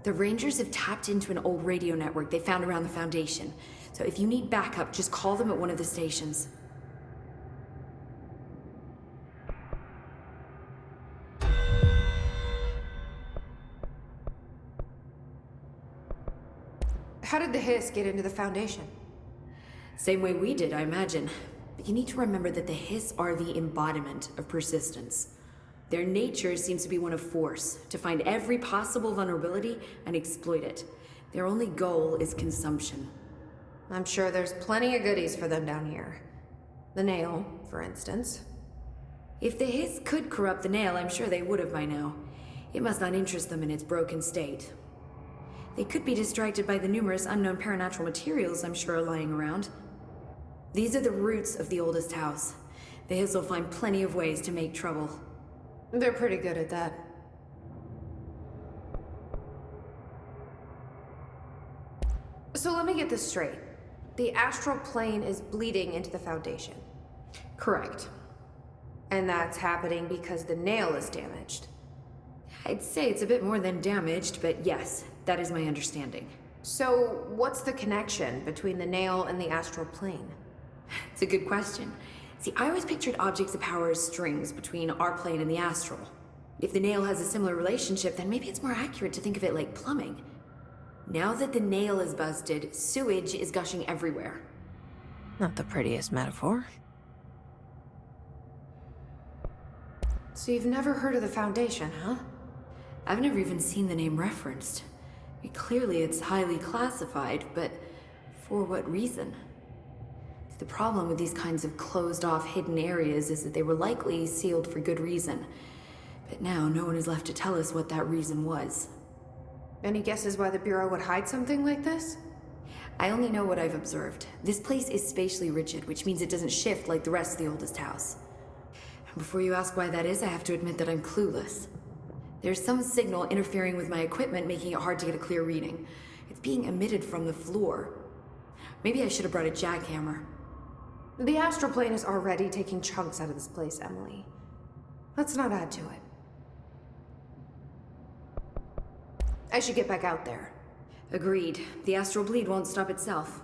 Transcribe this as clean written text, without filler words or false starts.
The Rangers have tapped into an old radio network they found around the Foundation. So if you need backup, just call them at one of the stations. How did the Hiss get into the Foundation? Same way we did, I imagine. But you need to remember that the Hiss are the embodiment of persistence. Their nature seems to be one of force, to find every possible vulnerability and exploit it. Their only goal is consumption. I'm sure there's plenty of goodies for them down here. The nail, for instance. If the Hiss could corrupt the nail, I'm sure they would have by now. It must not interest them in its broken state. They could be distracted by the numerous unknown paranatural materials I'm sure are lying around. These are the roots of the oldest house. The Hiss will find plenty of ways to make trouble. They're pretty good at that. So let me get this straight. The astral plane is bleeding into the Foundation. Correct. And that's happening because the nail is damaged. I'd say it's a bit more than damaged, but yes, that is my understanding. So what's the connection between the nail and the astral plane? It's a good question. See, I always pictured objects of power as strings between our plane and the astral. If the nail has a similar relationship, then maybe it's more accurate to think of it like plumbing. Now that the nail is busted, sewage is gushing everywhere. Not the prettiest metaphor. So you've never heard of the Foundation, huh? I've never even seen the name referenced. Clearly it's highly classified, but for what reason? The problem with these kinds of closed-off hidden areas is that they were likely sealed for good reason. But now no one is left to tell us what that reason was. Any guesses why the Bureau would hide something like this? I only know what I've observed. This place is spatially rigid, which means it doesn't shift like the rest of the oldest house. And before you ask why that is, I have to admit that I'm clueless. There's some signal interfering with my equipment, making it hard to get a clear reading. It's being emitted from the floor. Maybe I should have brought a jackhammer. The astral plane is already taking chunks out of this place, Emily. Let's not add to it. I should get back out there. Agreed. The astral bleed won't stop itself.